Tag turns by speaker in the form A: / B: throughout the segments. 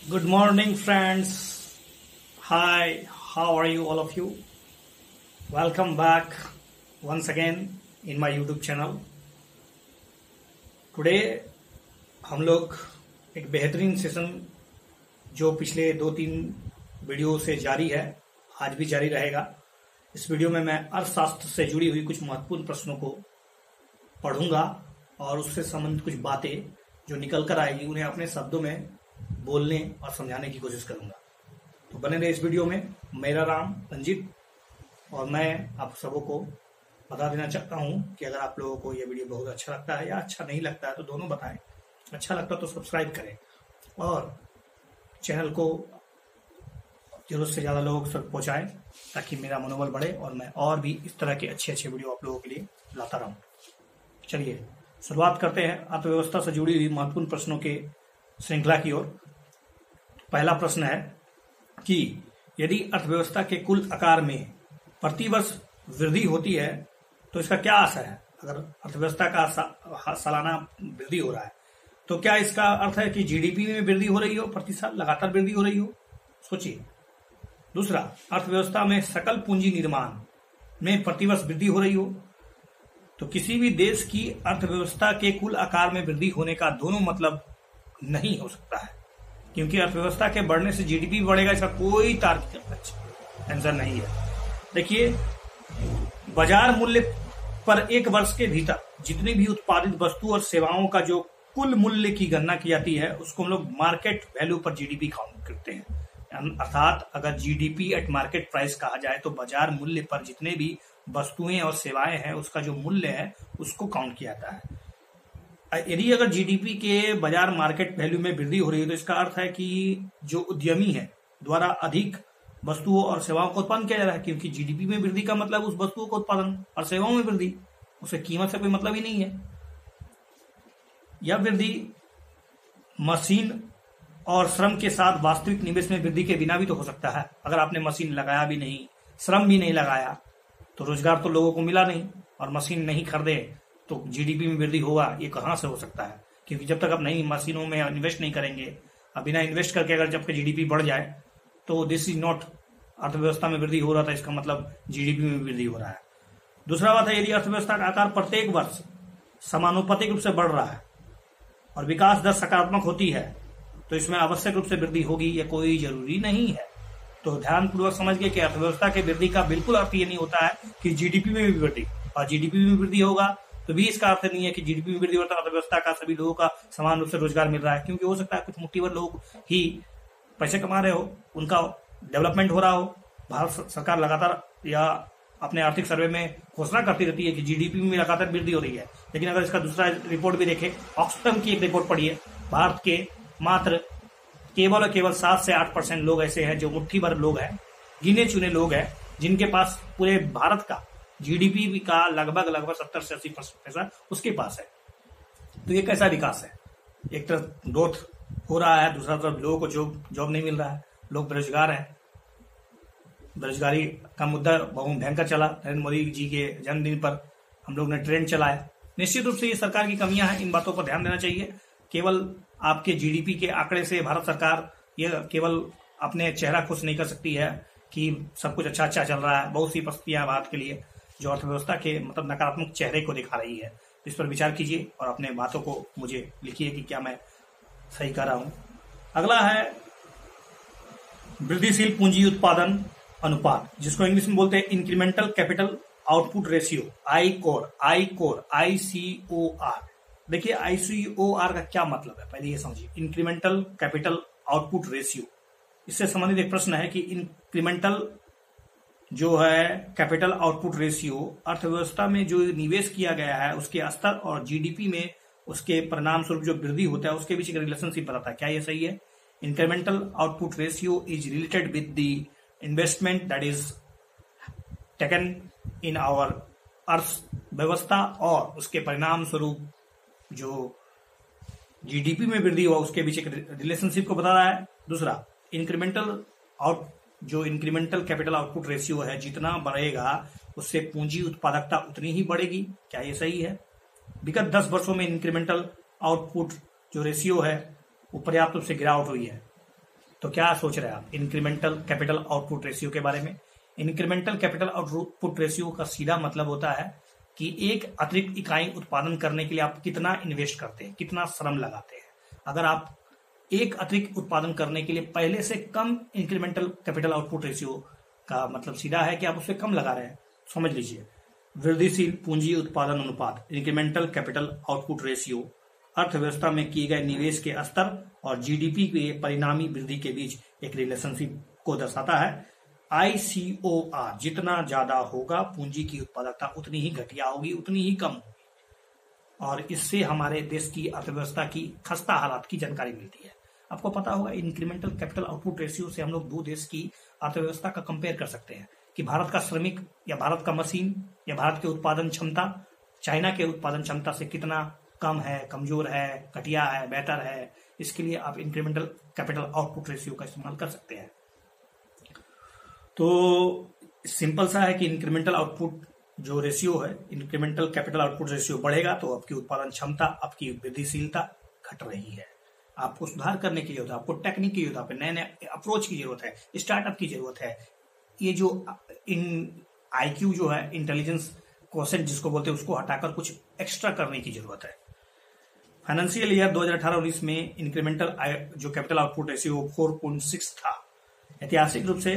A: Good morning, friends. Hi, how are you, all of you? Welcome back once again in my YouTube channel. Today हम लोग एक बेहतरीन session जो पिछले 2-3 video से जारी है, आज भी जारी रहेगा। इस वीडियो में मैं अर्थशास्त्र से जुड़ी हुई कुछ महत्वपूर्ण प्रश्नों को पढ़ूंगा और उससे संबंधित कुछ बातें जो निकल कर आएगी उन्हें अपने शब्दों में बोलने और समझाने की कोशिश करूंगा। तो बने रहे इस वीडियो में। मेरा नाम रंजीत और मैं आप सबों को बता देना चाहता हूं कि अगर आप लोगों को यह वीडियो बहुत अच्छा लगता है या अच्छा नहीं लगता है तो दोनों बताएं। अच्छा लगता तो सब्सक्राइब करें और चैनल को जरूरत से ज्यादा लोगों तक पहुंचाएं ताकि मेरा मनोबल बढ़े और मैं और भी इस तरह के अच्छे वीडियो आप लोगों के लिए लाता रहूं। चलिए शुरुआत करते हैं अर्थव्यवस्था से जुड़ी हुई महत्वपूर्ण प्रश्नों के श्रृंखला की ओर। पहला प्रश्न है कि यदि अर्थव्यवस्था के कुल आकार में प्रतिवर्ष वृद्धि होती है तो इसका क्या असर है। अगर अर्थव्यवस्था का सालाना वृद्धि हो रहा है तो क्या इसका अर्थ है कि जीडीपी में वृद्धि हो रही हो, प्रति साल लगातार वृद्धि हो रही हो। सोचिए। दूसरा, अर्थव्यवस्था में सकल पूंजी निर्माण में प्रतिवर्ष वृद्धि हो रही हो तो किसी भी देश की अर्थव्यवस्था के कुल आकार में वृद्धि होने का दोनों मतलब नहीं हो सकता है, क्योंकि अर्थव्यवस्था के बढ़ने से जीडीपी बढ़ेगा, इसका कोई तार्किक आंसर नहीं है। देखिए, बाजार मूल्य पर एक वर्ष के भीतर जितनी भी उत्पादित वस्तु और सेवाओं का जो कुल मूल्य की गणना की जाती है उसको हम लोग मार्केट वैल्यू पर जीडीपी काउंट करते हैं। अर्थात अगर जीडीपी एट मार्केट प्राइस कहा जाए तो बाजार मूल्य पर जितने भी वस्तुएं और सेवाएं हैं उसका जो मूल्य है उसको काउंट किया जाता है। यदि अगर जीडीपी के बाजार मार्केट वैल्यू में वृद्धि हो रही है तो इसका अर्थ है कि जो उद्यमी है द्वारा अधिक वस्तुओं और सेवाओं का उत्पादन किया जा रहा है, क्योंकि जीडीपी में वृद्धि का मतलब उस वस्तुओं का उत्पादन और सेवाओं में वृद्धि, उसे कीमत से कोई मतलब ही नहीं है। यह वृद्धि मशीन और श्रम के साथ वास्तविक निवेश में वृद्धि के बिना भी तो हो सकता है। अगर आपने मशीन लगाया भी नहीं, श्रम भी नहीं लगाया तो रोजगार तो लोगों को मिला नहीं, और मशीन नहीं खरीदे तो जीडीपी में वृद्धि होगा, ये कहां से हो सकता है। क्योंकि जब तक आप नई मशीनों में इन्वेस्ट नहीं करेंगे, अब बिना इन्वेस्ट करके अगर जबकि जीडीपी बढ़ जाए तो दिस इज नॉट अर्थव्यवस्था में वृद्धि हो रहा था, इसका मतलब जीडीपी में वृद्धि हो रहा है। दूसरा बात है, यदि अर्थव्यवस्था का आकार प्रत्येक वर्ष समानुपातिक रूप से बढ़ रहा है और विकास दर सकारात्मक होती है तो इसमें आवश्यक रूप से वृद्धि होगी, यह कोई जरूरी नहीं है। तो ध्यानपूर्वक समझिए कि अर्थव्यवस्था की वृद्धि का बिल्कुल अर्थ ये नहीं होता है कि जीडीपी में भी वृद्धि, और जीडीपी में वृद्धि होगा तो भी इसका अर्थ नहीं है कि जीडीपी में वृद्धि होता है अर्थव्यवस्था का सभी लोगों का समान रूप से रोजगार मिल रहा है, क्योंकि हो सकता है कुछ मुट्ठीभर लोग ही पैसे कमा रहे हो, उनका डेवलपमेंट हो रहा हो। भारत सरकार लगातार या अपने आर्थिक सर्वे में घोषणा करती रहती है कि जीडीपी में लगातार वृद्धि हो रही है, लेकिन अगर इसका दूसरा रिपोर्ट भी देखें, ऑक्सफैम की एक रिपोर्ट पढ़िए, भारत के मात्र केवल और केवल 7 से 8% लोग ऐसे हैं जो मुट्ठी भर लोग हैं, गिने चुने लोग हैं, जिनके पास पूरे भारत का जीडीपी का लगभग 70 से 80% पैसा उसके पास है। तो ये कैसा विकास है। एक तरफ ग्रोथ हो रहा है, दूसरा तरफ लोगों को जॉब नहीं मिल रहा है, लोग बेरोजगार हैं। बेरोजगारी का मुद्दा बहुत भयंकर चला, नरेंद्र मोदी जी के जन्मदिन पर हम लोग ने ट्रेंड चलाया। निश्चित रूप से ये सरकार की कमियां हैं, इन बातों पर ध्यान देना चाहिए। केवल आपके जीडीपी के आंकड़े से भारत सरकार ये केवल अपने चेहरा खुश नहीं कर सकती है कि सब कुछ अच्छा चल रहा है। बहुत सी परिस्थितियां भारत के लिए जो अर्थव्यवस्था के मतलब नकारात्मक चेहरे को दिखा रही है। इस पर विचार कीजिए और अपने बातों को मुझे लिखिए कि क्या मैं सही कर रहा हूं। अगला है वृद्धिशील पूंजी उत्पादन अनुपात, जिसको इंग्लिश में बोलते हैं incremental capital output ratio, ICOR। देखिए, ICOR का क्या मतलब है, पहले ये समझिए। इंक्रीमेंटल कैपिटल आउटपुट रेशियो, इससे संबंधित एक प्रश्न है कि इंक्रीमेंटल जो है कैपिटल आउटपुट रेशियो अर्थव्यवस्था में जो निवेश किया गया है उसके स्तर और जीडीपी में उसके परिणाम स्वरूप जो वृद्धि होता है उसके बीच एक रिलेशनशिप बताता है। क्या ये सही है। Incremental output ratio is related with the investment that is taken in our अर्थव्यवस्था और उसके परिणाम स्वरूप जो जीडीपी में वृद्धि हुआ उसके बीच एक रिलेशनशिप को बता रहा है। दूसरा, इंक्रीमेंटल कैपिटल आउटपुट रेशियो है, जितना बढ़ेगा उससे पूंजी उत्पादकता उतनी ही बढ़ेगी। क्या ये सही है। विगत 10 वर्षों में इंक्रीमेंटल आउटपुट जो रेशियो है वो पर्याप्त रूप से गिरावट हुई है। तो क्या सोच रहे हैं आप इंक्रीमेंटल कैपिटल आउटपुट रेशियो के बारे में? इंक्रीमेंटल कैपिटल आउटपुट रेशियो का सीधा मतलब होता है कि एक अतिरिक्त इकाई उत्पादन करने के लिए आप कितना इन्वेस्ट करते हैं, कितना श्रम लगाते हैं। अगर आप एक अतिरिक्त उत्पादन करने के लिए पहले से कम इंक्रीमेंटल कैपिटल आउटपुट रेशियो का मतलब सीधा है कि आप उससे कम लगा रहे हैं। समझ लीजिए, वृद्धिशील पूंजी उत्पादन अनुपात इंक्रीमेंटल कैपिटल आउटपुट रेशियो अर्थव्यवस्था में किए गए निवेश के स्तर और जीडीपी के परिणामी वृद्धि के बीच एक रिलेशनशिप को दर्शाता है। ICOR जितना ज्यादा होगा पूंजी की उत्पादकता उतनी ही घटिया होगी, उतनी ही कम होगी, और इससे हमारे देश की अर्थव्यवस्था की खस्ता हालात की जानकारी मिलती है। आपको पता होगा इंक्रीमेंटल कैपिटल आउटपुट रेशियो से हम लोग दो देश की अर्थव्यवस्था का कंपेयर कर सकते हैं कि भारत का श्रमिक या भारत का मशीन या भारत के उत्पादन क्षमता चाइना के उत्पादन क्षमता से कितना कम है, कमजोर है, घटिया है, बेहतर है। इसके लिए आप इंक्रीमेंटल कैपिटल आउटपुट रेशियो का इस्तेमाल कर सकते हैं। तो सिंपल सा है कि इंक्रीमेंटल आउटपुट जो रेशियो है, इंक्रीमेंटल कैपिटल आउटपुट रेशियो बढ़ेगा तो आपकी उत्पादन क्षमता, आपकी वृद्धिशीलता घट रही है। आपको सुधार करने की जरूरत है, आपको टेक्निक की जरूरत है, आपको नए नए अप्रोच की जरूरत है, स्टार्टअप की जरूरत है। ये जो IQ जो है, इंटेलिजेंस क्वोशेंट जिसको बोलते हैं, उसको हटाकर कुछ एक्स्ट्रा करने की जरूरत है। फाइनेंशियल ईयर 2018-19 में इंक्रीमेंटल जो कैपिटल आउटपुट रेशियो 4.6 था। ऐतिहासिक रूप से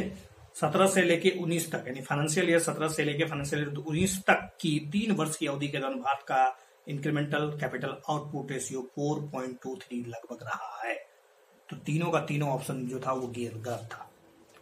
A: 17 से लेके 19 तक, यानी फाइनेंशियल ईयर 17 से लेके फाइनेंशियल ईयर 19 तक की 3 वर्ष की अवधि के दौरान भारत का इंक्रीमेंटल कैपिटल आउटपुट रेशियो 4.23 लगभग रहा है। तो तीनों का तीनों ऑप्शन जो था वो गलत था।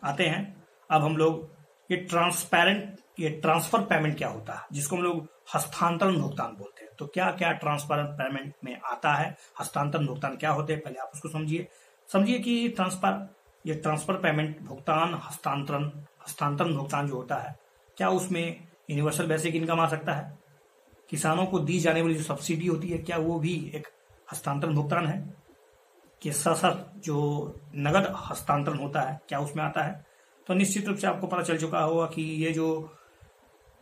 A: आते हैं अब हम लोग ये ट्रांसफर पेमेंट क्या होता है, जिसको हम लोग हस्तांतरण भुगतान बोलते हैं। तो क्या क्या ट्रांसफर पेमेंट में आता है, हस्तांतरण भुगतान क्या होते हैं, पहले आप उसको समझिए कि ट्रांसफर पेमेंट भुगतान, हस्तांतरण भुगतान जो होता है, क्या उसमें यूनिवर्सल बेसिक इनकम आ सकता है? किसानों को दी जाने वाली जो सब्सिडी होती है, क्या वो भी एक हस्तांतरण भुगतान है? कि सशर्त जो नगद हस्तांतरण होता है, क्या उसमें आता है? तो निश्चित रूप से आपको पता चल चुका होगा कि ये जो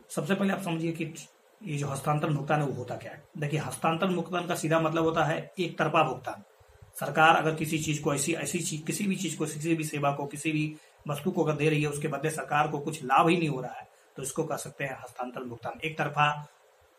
A: सबसे पहले आप समझिए कि ये जो हस्तांतरण भुगतान है वो होता क्या है। देखिए, हस्तांतरण भुगतान का सीधा मतलब होता है एक तरफा भुगतान। सरकार अगर किसी चीज को ऐसी चीज, किसी भी चीज को, किसी भी सेवा को, किसी भी वस्तु को अगर दे रही है, उसके बदले सरकार को कुछ लाभ ही नहीं हो रहा है, तो इसको कह सकते हैं हस्तांतरण भुगतान। एक तरफा,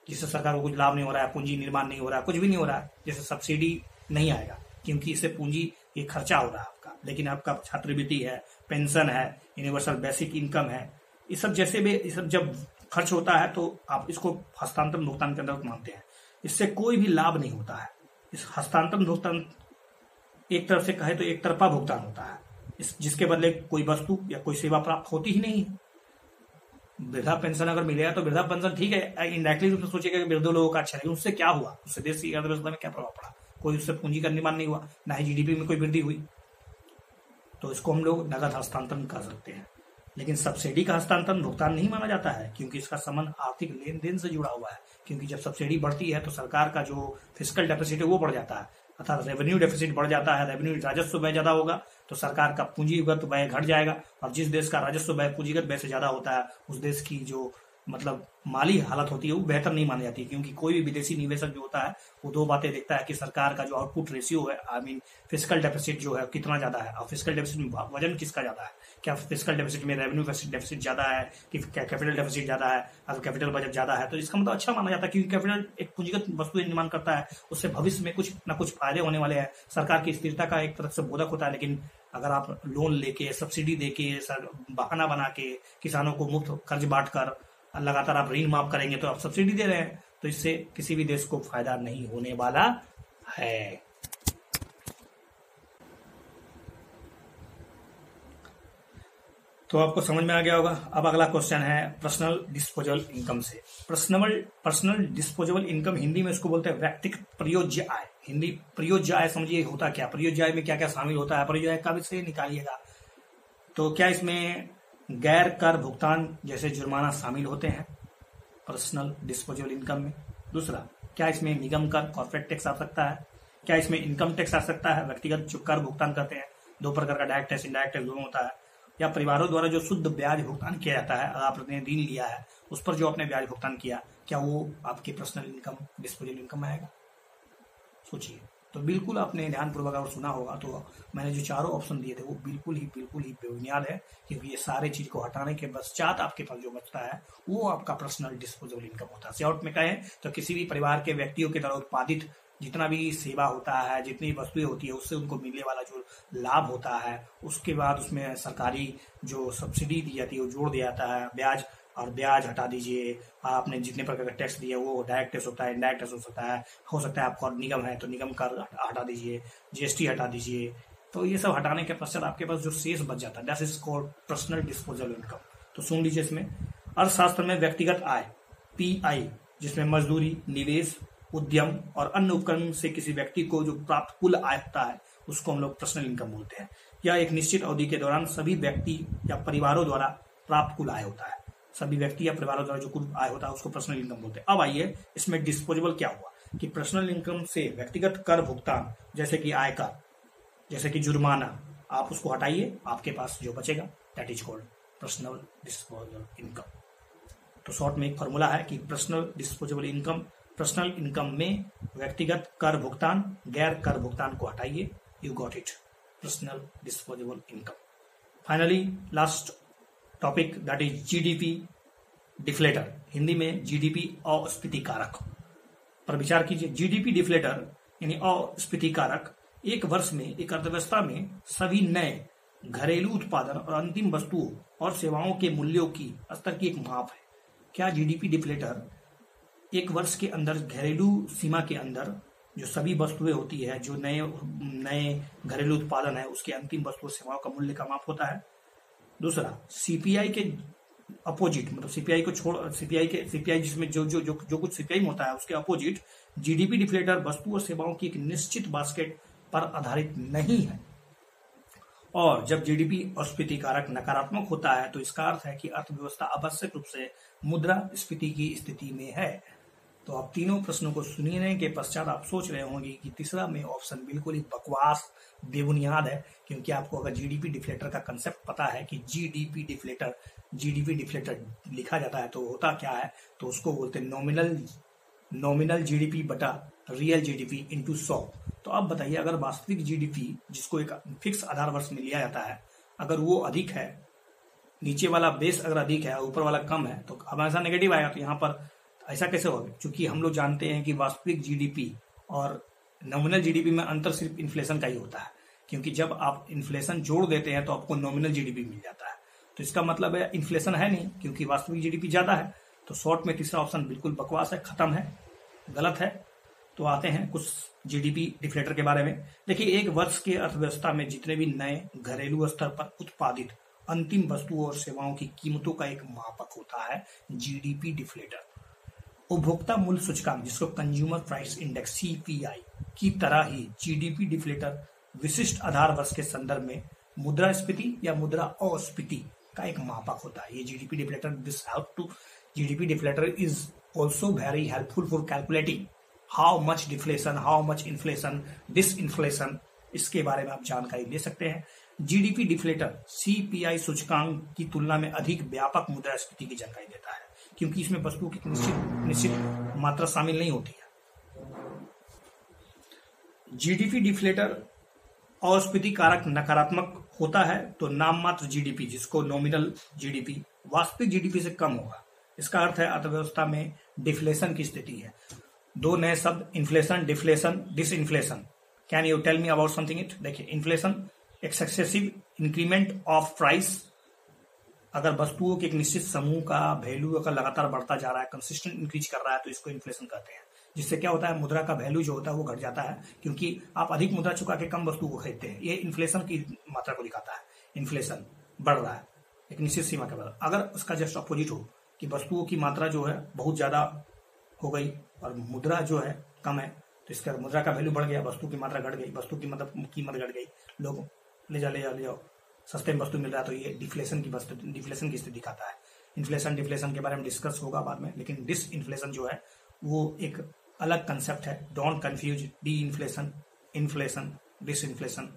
A: जिससे सरकार को कुछ लाभ नहीं हो रहा है, पूंजी निर्माण नहीं हो रहा है, कुछ भी नहीं हो रहा है, जैसे सब्सिडी नहीं आएगा क्योंकि इससे पूंजी ये खर्चा हो रहा है आपका, लेकिन आपका छात्रवृत्ति है, पेंशन है, यूनिवर्सल बेसिक इनकम है, ये सब जब खर्च होता है तो आप इसको हस्तांतरण भुगतान के अंदर मानते हैं। इससे कोई भी लाभ नहीं होता है। इस हस्तांतरण भुगतान एक तरफ से कहे तो एक तरफा भुगतान होता है, जिसके बदले कोई वस्तु या कोई सेवा प्राप्त होती ही नहीं है। वृद्धा पेंशन अगर मिलेगा तो वृद्धा पेंशन ठीक है, इनडायरेक्टली रूप से सोचेगा कि वृद्ध लोगों का अच्छा, लेकिन उससे क्या हुआ, उससे देश की अर्थव्यवस्था में क्या प्रभाव पड़ा? कोई उससे पूंजी का निर्माण नहीं हुआ, ना ही जीडीपी में कोई वृद्धि हुई। तो इसको हम लोग नगद हस्तांतरण कर सकते हैं। लेकिन सब्सिडी का हस्तांतरण भुगतान नहीं माना जाता है, क्योंकि इसका संबंध आर्थिक लेन देन से जुड़ा हुआ है। क्योंकि जब सब्सिडी बढ़ती है तो सरकार का जो फिस्कल डेफिसिट है वो बढ़ जाता है, अर्थात रेवेन्यू डेफिसिट बढ़ जाता है। रेवेन्यू राजस्व व्यय ज्यादा होगा तो सरकार का पूंजीगत व्यय घट जाएगा, और जिस देश का राजस्व व्यय पूंजीगत व्यय से ज्यादा होता है, उस देश की जो मतलब माली हालत होती है वो बेहतर नहीं मानी जाती। क्योंकि कोई भी विदेशी निवेशक जो होता है वो दो बातें देखता है कि सरकार का जो आउटपुट रेशियो है, आई मीन फिस्कल डेफिसिट जो है कितना ज्यादा है, और फिस्कल डेफिसिट में वजन किसका ज्यादा है। क्या फिस्कल डेफिसिट में रेवेन्यू डेफिसिट ज्यादा है कि कैपिटल डेफिसिट ज्यादा है, अगर कैपिटल बजट ज्यादा है तो इसका मतलब अच्छा माना जाता है, क्योंकि कैपिटल एक पूंजीगत वस्तु निर्माण करता है, उससे भविष्य में कुछ न कुछ फायदे होने वाले हैं। सरकार की स्थिरता का एक तरफ से बोधक होता है। लेकिन अगर आप लोन लेके, सब्सिडी देके, बहाना बना के किसानों को मुफ्त कर्ज बांट कर लगातार आप ऋण माफ करेंगे तो आप सब्सिडी दे रहे हैं, तो इससे किसी भी देश को फायदा नहीं होने वाला है। तो आपको समझ में आ गया होगा। अब अगला क्वेश्चन है पर्सनल डिस्पोजेबल इनकम से। पर्सनल डिस्पोजेबल इनकम हिंदी में इसको बोलते हैं व्यक्तिगत प्रयोज्य आय। हिंदी प्रयोज्य आय समझिए होता क्या, प्रयोज्य आय में क्या क्या शामिल होता है, प्रयोज्य आय का भी से निकालिएगा। तो क्या इसमें गैर कर भुगतान जैसे जुर्माना शामिल होते हैं पर्सनल डिस्पोजेबल इनकम में? दूसरा, क्या इसमें निगम कर, कॉर्पोरेट टैक्स आ सकता है? क्या इसमें इनकम टैक्स आ सकता है, व्यक्तिगत जो कर भुगतान करते हैं? दो प्रकार का, डायरेक्ट टैक्स, इनडायरेक्ट टैक्स दोनों होता है। या परिवारों द्वारा जो शुद्ध ब्याज भुगतान किया जाता है, अगर आपने ऋण लिया है उस पर जो आपने ब्याज भुगतान किया, क्या वो आपकी पर्सनल इनकम डिस्पोजेबल इनकम आएगा? सोचिए। तो बिल्कुल आपने ध्यानपूर्वक अगर सुना होगा तो मैंने जो चारों ऑप्शन दिए थे वो बिल्कुल ही बेबुनियाद है, क्योंकि ये सारे चीज को हटाने के पश्चात आपके पास जो बचता है वो आपका पर्सनल डिस्पोजेबल इनकम होता है। शॉर्ट में कहें तो किसी भी परिवार के व्यक्तियों के द्वारा उत्पादित जितना भी सेवा होता है, जितनी वस्तुएं होती है, उससे उनको मिलने वाला जो लाभ होता है, उसके बाद उसमें सरकारी जो सब्सिडी दी जाती है वो जोड़ दिया जाता है, ब्याज और ब्याज हटा दीजिए। आपने जितने प्रकार का टैक्स दिया वो डायरेक्ट टैक्स होता है, इनडायरेक्ट टैक्स हो सकता है आपका निगम है तो निगम कर हटा दीजिए, जीएसटी हटा दीजिए। तो ये सब हटाने के पश्चात आपके पास जो शेष बच जाता है that is called personal disposable income. तो सुन लीजिए, इसमें अर्थशास्त्र में व्यक्तिगत आय पीआई, जिसमें मजदूरी, निवेश, उद्यम और अन्य उपकरण से किसी व्यक्ति को जो प्राप्त कुल आय होता है उसको हम लोग पर्सनल इनकम बोलते हैं। यह एक निश्चित अवधि के दौरान सभी व्यक्ति या परिवारों द्वारा प्राप्त कुल आय होता है। सभी व्यक्ति या परिवारों द्वारा जो कुल आय होता है उसको पर्सनल इनकम बोलते हैं। अब आइए इसमें डिस्पोजेबल क्या हुआ कि पर्सनल इनकम से व्यक्तिगत कर भुगतान जैसे कि आयकर, जैसे कि जुर्माना, आप उसको हटाइए, आपके पास जो बचेगा that is called personal disposable income. तो शॉर्ट में एक फॉर्मूला है कि personal disposable income, personal income में व्यक्तिगत कर भुगतान, गैर कर भुगतान को हटाइए, you got it, personal disposable income. Finally last topic that is GDP deflator, Hindi में जीडीपी अस्फीति कारक पर विचार कीजिए। जीडीपी डिफ्लेटर यानी अस्फीति कारक एक वर्ष में एक अर्थव्यवस्था में सभी नए घरेलू उत्पादन और अंतिम वस्तुओं और सेवाओं के मूल्यों की स्तर की एक माप है। क्या जीडीपी डिफ्लेटर एक वर्ष के अंदर घरेलू सीमा के अंदर जो सभी वस्तुएं होती है, जो नए घरेलू उत्पादन है, उसके अंतिम वस्तु सेवाओं का मूल्य का माप होता है। दूसरा, सीपीआई के अपोजिट, मतलब सीपीआई को छोड़, सीपीआई जिसमें जो कुछ सीपीआई में होता है उसके अपोजिट जीडीपी डिफ्लेटर वस्तु और सेवाओं की एक निश्चित बास्केट पर आधारित नहीं है। और जब जीडीपी अस्फीति कारक नकारात्मक होता है तो इसका अर्थ है कि अर्थव्यवस्था आवश्यक रूप से मुद्रास्फीति की स्थिति में है। तो आप तीनों प्रश्नों को सुनने के पश्चात आप सोच रहे होंगे कि तीसरा में ऑप्शन बिल्कुल ही बकवास बेबुनियाद है, क्योंकि आपको अगर जीडीपी डिफ्लेटर का कंसेप्ट पता है कि जीडीपी डिफ्लेटर लिखा जाता है तो होता क्या है, तो उसको बोलते हैं नॉमिनल जीडीपी बटा रियल जीडीपी इंटू 100। तो अब बताइए, अगर वास्तविक जीडीपी जिसको एक फिक्स आधार वर्ष में लिया जाता है, अगर वो अधिक है, नीचे वाला बेस अगर अधिक है, ऊपर वाला कम है, तो हमेशा नेगेटिव आएगा। तो यहाँ पर ऐसा कैसे होगा? क्योंकि हम लोग जानते हैं कि वास्तविक जीडीपी और नॉमिनल जीडीपी में अंतर सिर्फ इन्फ्लेशन का ही होता है, क्योंकि जब आप इन्फ्लेशन जोड़ देते हैं तो आपको नॉमिनल जीडीपी मिल जाता है। तो इसका मतलब है इन्फ्लेशन है नहीं, क्योंकि वास्तविक जीडीपी ज्यादा है। तो शॉर्ट में तीसरा ऑप्शन बिल्कुल बकवास है, खत्म है, गलत है। तो आते हैं कुछ जीडीपी डिफ्लेटर के बारे में। देखिए, एक वर्ष के अर्थव्यवस्था में जितने भी नए घरेलू स्तर पर उत्पादित अंतिम वस्तुओं और सेवाओं की कीमतों का एक मापक होता है जीडीपी डिफ्लेटर। उपभोक्ता मूल्य सूचकांक, जिसको कंज्यूमर प्राइस इंडेक्स सीपीआई की तरह ही जीडीपी डिफ्लेटर विशिष्ट आधार वर्ष के संदर्भ में मुद्रास्फीति या मुद्रा अस्फीति का एक मापक होता है। ये GDP deflator is also very helpful for calculating how much deflation, how much inflation, disinflation, इसके बारे में आप जानकारी ले सकते हैं। जीडीपी डिफ्लेटर सीपीआई सूचकांक की तुलना में अधिक व्यापक मुद्रास्फीति की जानकारी देता है, क्योंकि इसमें वस्तुओं की निश्चित मात्रा शामिल नहीं होती है। जीडीपी डिफ्लेटर अस्फीति कारक नकारात्मक होता है तो नाम मात्र जीडीपी, जिसको नॉमिनल जीडीपी, वास्तविक जीडीपी से कम होगा। इसका अर्थ है अर्थव्यवस्था में डिफ्लेशन की स्थिति है। दो नए शब्द, inflation, deflation, disinflation. Can you tell me about something it? देखिए, इन्फ्लेशन एक सक्सेसिव इंक्रीमेंट ऑफ प्राइस, अगर वस्तुओं के एक निश्चित समूह का वैल्यू अगर लगातार बढ़ता जा रहा है, कंसिस्टेंट इंक्रीज कर रहा है, तो इसको इन्फ्लेशन कहते हैं। जिससे क्या होता है, मुद्रा का वैल्यू जो होता है वो घट जाता है, क्योंकि आप अधिक मुद्रा चुका के कम वस्तु को खरीदते हैं। ये इन्फ्लेशन की मात्रा को दिखाता है। इन्फ्लेशन बढ़ रहा है एक निश्चित सीमा के बाद। अगर उसका जस्ट अपोजिट हो कि वस्तुओं की मात्रा जो है बहुत ज्यादा हो गई और मुद्रा जो है कम है, तो इसका मुद्रा का वैल्यू बढ़ गया, वस्तु की मात्रा घट गई, वस्तु की मतलब कीमत घट गई, लोग ले जाओ, सस्ते में वस्तु मिल रहा है, तो ये डिफ्लेशन की स्थिति दिखाता है। इन्फ्लेशन डिफ्लेशन के बारे में डिस्कस होगा बाद में, लेकिन डिस इन्फ्लेशन जो है वो एक अलग कंसेप्ट है। Don't confuse D inflation, inflation, disinflation.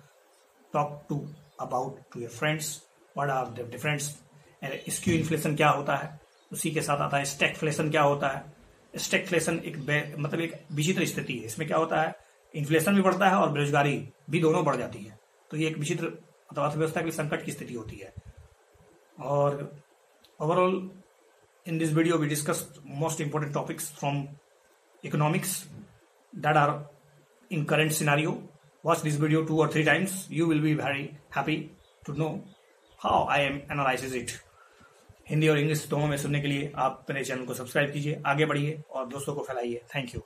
A: Talk to about to your friends what are the difference. Skew inflation क्या होता है, उसी के साथ आता है स्टैगफ्लेशन क्या होता है। स्टैगफ्लेशन एक विचित्र स्थिति है। इसमें क्या होता है, इन्फ्लेशन भी बढ़ता है और बेरोजगारी भी दोनों बढ़ जाती है। तो ये एक विचित्र अर्थव्यवस्था के लिए संकट की स्थिति होती है। और overall in this video we discussed most important topics from economics that are in current scenario. Watch this video 2 or 3 times. You will be very happy to know how I am analyzes it. Hindi और English दोनों में सुनने के लिए आप मेरे channel को subscribe कीजिए, आगे बढ़िए और दोस्तों को फैलाइए। Thank you.